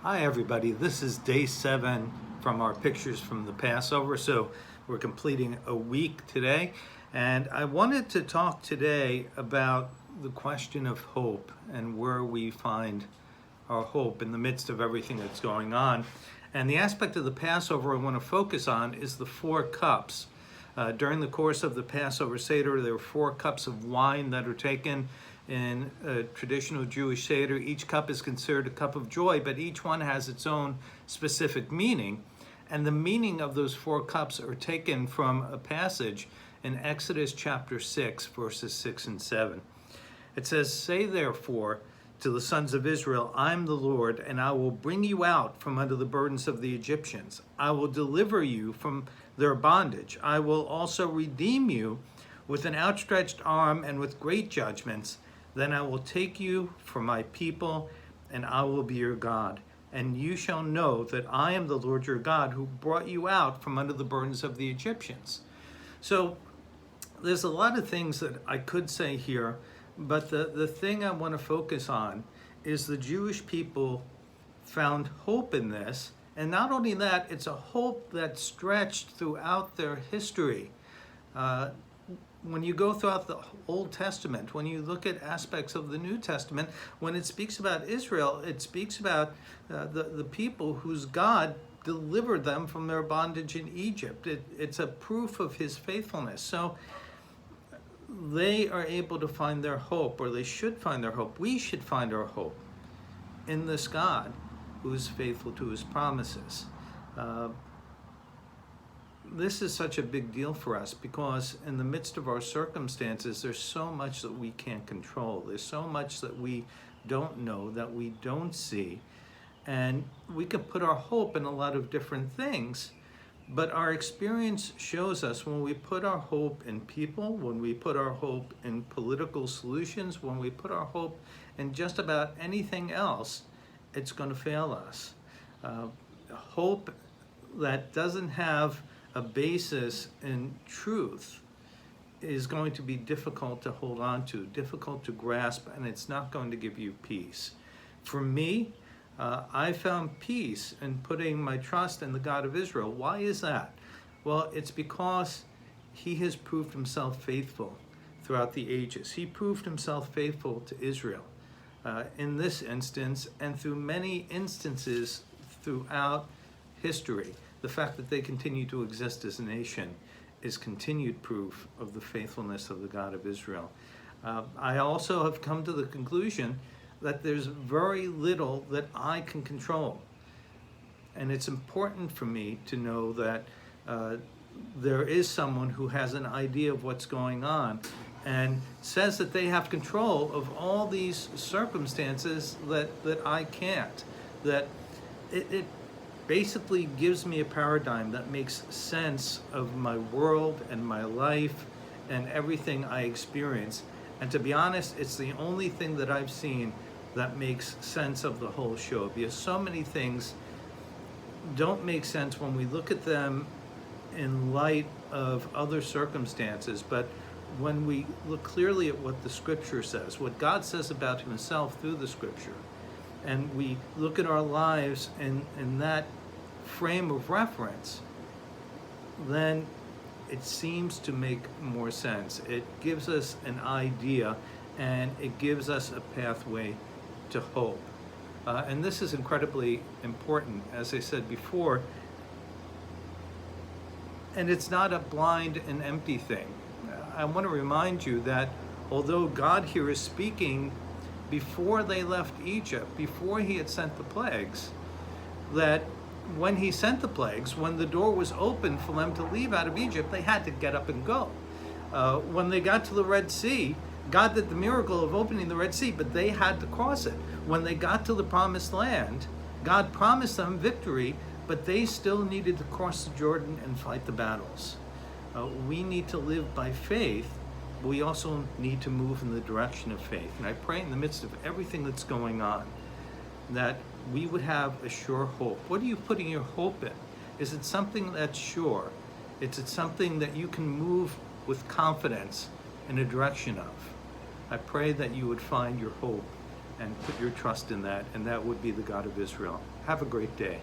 Hi everybody, this is day 7 from our pictures from the Passover. So we're completing a week today, and I wanted to talk today about the question of hope and where we find our hope in the midst of everything that's going on. And the aspect of the Passover I want to focus on is the 4 cups. During the course of the Passover Seder, there are 4 cups of wine that are taken. In a traditional Jewish Seder, each cup is considered a cup of joy, but each one has its own specific meaning. And the meaning of those 4 cups are taken from a passage in Exodus chapter 6, verses 6 and 7. It says, "Say therefore to the sons of Israel, I am the Lord, and I will bring you out from under the burdens of the Egyptians. I will deliver you from their bondage. I will also redeem you with an outstretched arm and with great judgments. Then I will take you for my people, and I will be your God. And you shall know that I am the Lord your God, who brought you out from under the burdens of the Egyptians." So there's a lot of things that I could say here, but the thing I want to focus on is the Jewish people found hope in this. And not only that, it's a hope that stretched throughout their history. When you go throughout the Old Testament, when you look at aspects of the New Testament, when it speaks about Israel, it speaks about the people whose God delivered them from their bondage in Egypt. It's a proof of his faithfulness. So they are able to find their hope, or they should find their hope. We should find our hope in this God who is faithful to his promises. This is such a big deal for us because in the midst of our circumstances, there's so much that we can't control. There's so much that we don't know, that we don't see. And we can put our hope in a lot of different things, but our experience shows us when we put our hope in people, when we put our hope in political solutions, when we put our hope in just about anything else, it's going to fail us. Hope that doesn't have a basis in truth is going to be difficult to hold on to, difficult to grasp, and it's not going to give you peace. For me, I found peace in putting my trust in the God of Israel. Why is that? Well, it's because he has proved himself faithful throughout the ages. He proved himself faithful to Israel in this instance and through many instances throughout history. The fact that they continue to exist as a nation is continued proof of the faithfulness of the God of Israel. I also have come to the conclusion that there's very little that I can control. And it's important for me to know that there is someone who has an idea of what's going on and says that they have control of all these circumstances that I can't. That it basically gives me a paradigm that makes sense of my world and my life and everything I experience. And to be honest, it's the only thing that I've seen that makes sense of the whole show, because so many things don't make sense when we look at them in light of other circumstances. But when we look clearly at what the scripture says, what God says about himself through the scripture, and we look at our lives in that frame of reference, then it seems to make more sense. It gives us an idea, and it gives us a pathway to hope. And this is incredibly important, as I said before. And it's not a blind and empty thing. I want to remind you that although God here is speaking before they left Egypt, before he had sent the plagues, that when he sent the plagues, when the door was open for them to leave out of Egypt, they had to get up and go. When they got to the Red Sea, God did the miracle of opening the Red Sea, but they had to cross it. When they got to the Promised Land, God promised them victory, but they still needed to cross the Jordan and fight the battles. We need to live by faith, but we also need to move in the direction of faith. And I pray in the midst of everything that's going on that we would have a sure hope. What are you putting your hope in? Is it something that's sure? Is it something that you can move with confidence in a direction of? I pray that you would find your hope and put your trust in that, and that would be the God of Israel. Have a great day.